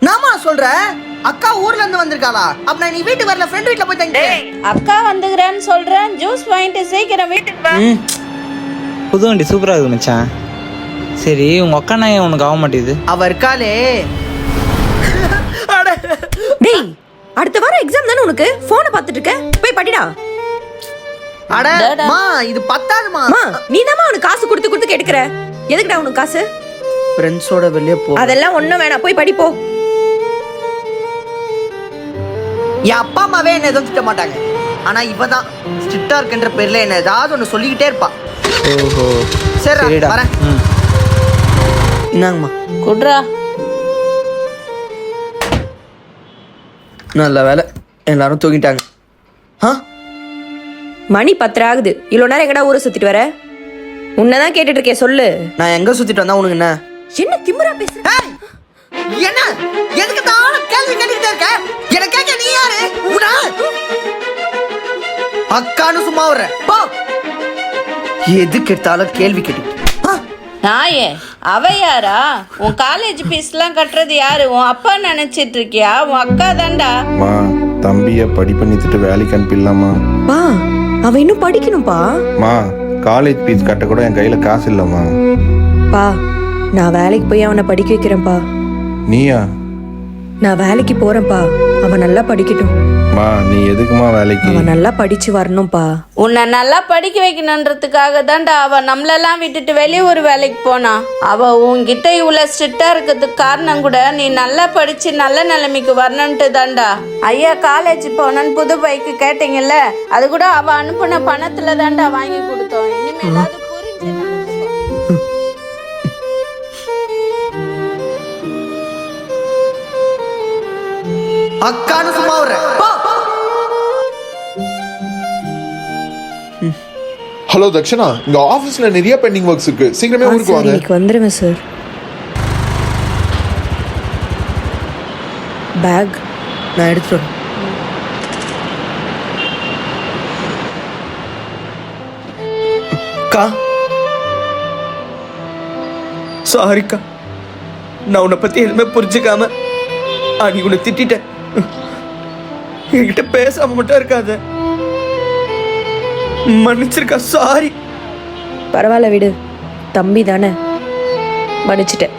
நாமா சொல்ற அக்கா ஊர்ல இருந்து வந்திருக்காளா? அப்ப நீ வீட்டுக்கு வரல, ஃப்ரெண்ட் வீட்ல போய் தங்கி. அக்கா வந்துக்கிறேன்னு சொல்றேன், ஜூஸ் வாங்கிட்டு சீக்கிரம் வீட்டுக்கு வா. புது வண்டி சூப்பரா இருக்கு மச்சான். சரி உங்க அக்கா நான் உனக்கு ஆக மாட்டேது. அவ இருக்காளே. டேய், அடுத்த வாரம் எக்ஸாம் தானே உனக்கு? போனை பார்த்துட்டு இருக்க, போய் படிடா. அட மா, இது பத்தாதுமா. நீதாம்மா அவனுக்கு காசு கொடுத்து கொடுத்து கெடுக்கிற. எதுக்குடா உனக்கு காசு? ஃப்ரெண்ட்ஸோட வெளியே போ. அதெல்லாம் ஒண்ணும் வேணாம், போய் படிப்போ. என் அப்பா அம்மாவே என்ன எதுவும் திட்ட மாட்டாங்க. ஆனா இவதான் ஸ்ட்ரிக்டா இருக்குன்ற பேர்ல என்ன ஏதாவது ஒண்ணு சொல்லிக்கிட்டே இருப்பா. ஓஹோ சரிடா வரேன். என்னங்கம்மா? குட்ரா. நல்ல வேலை, எல்லாரும் தூங்கிட்டாங்க. மணி 10 ஆகுது. இவ்வளவு நேரம் எங்கடா ஊரை சுத்திட்டு வர? உன்னதான் கேட்டுட்டு இருக்கேன், சொல்லு. நான் எங்க சுத்திட்டு வந்தா உனக்கு என்ன? என்ன திமிரா பேசுற? என்ன எதுக்கு தான் கேள்வி கேட்டுக்கிட்டே இருக்க? என்ன கேட்க நீ யாரு? உடா அக்கானு சும்மா வர்ற போ. எது கேட்டாலும் கேள்வி கேட்டு. நாயே, அவ யாரா? உன் காலேஜ் ஃபீஸ்லாம் கட்டுறது யாரு? உன் அப்பா நினைச்சிட்டு இருக்கியா? உன் அக்கா தான்டா. மா, தம்பிய படிப்பு நிறுத்திட்டு வேலைக்கு அனுப்பிடலாமா? பா, அவன் இன்னும் படிக்கணும்பா. மா, காலேஜ் ஃபீஸ் கட்ட கூட என் கையில காசு இல்லம்மா. பா, நான் வேலைக்கு போய் அவனை படிக்க வைக்கிறேன்ப்பா. நீயா? நான் வேலைக்கு போறேன்ப்பா, அவன் நல்லா படிக்கட்டும். மா, நீ எதுக்குமா வேலைக்கு? அவன் நல்லா படிச்சு வரணும்பா. உன்னை நல்லா படிக்க வைக்கணுன்றதுக்காக தான்டா அவ நம்மளெல்லாம் விட்டுட்டு வெளியூர் வேலைக்கு போனா. அவ உன்கிட்ட இவ்வளவு ஸ்ட்ரிக்டா இருக்கிறதுக்கு காரணம் கூட நீ நல்லா படிச்சு நல்ல நிலைமைக்கு வரணுன்ட்டு தான்டா. ஐயா காலேஜ் போனன்னு புது பைக்கு கேட்டீங்கல்ல, அது கூட அவ அனுப்புன பணத்துல தான்டா வாங்கி கொடுத்தோம். இனிமேலாவது புரிஞ்சு நடந்துக்கோ. அக்கானு சும்மா வர்ற போ. ஹலோ தக்ஷனா, இங்க ஆபீஸ்ல நிறைய பெண்டிங் ஒர்க்ஸ் இருக்கு, சீக்கிரமே ஊருக்கு வாங்க. இன்னைக்கு வந்துருவேன் சார். பேக் நான் எடுத்துட்டு வரேன். அக்கா சாரிக்கா, நான் உன்னை பத்தி எதுவுமே புரிஞ்சுக்காம அன்னைக்கு உன்னை திட்டேன். என்கிட்ட பேசாம மட்டும் இருக்காத, மன்னிச்சிருக்கா. சாரி. பரவாயில்ல விடு, தம்பி தானே, மன்னிச்சிட்டேன்.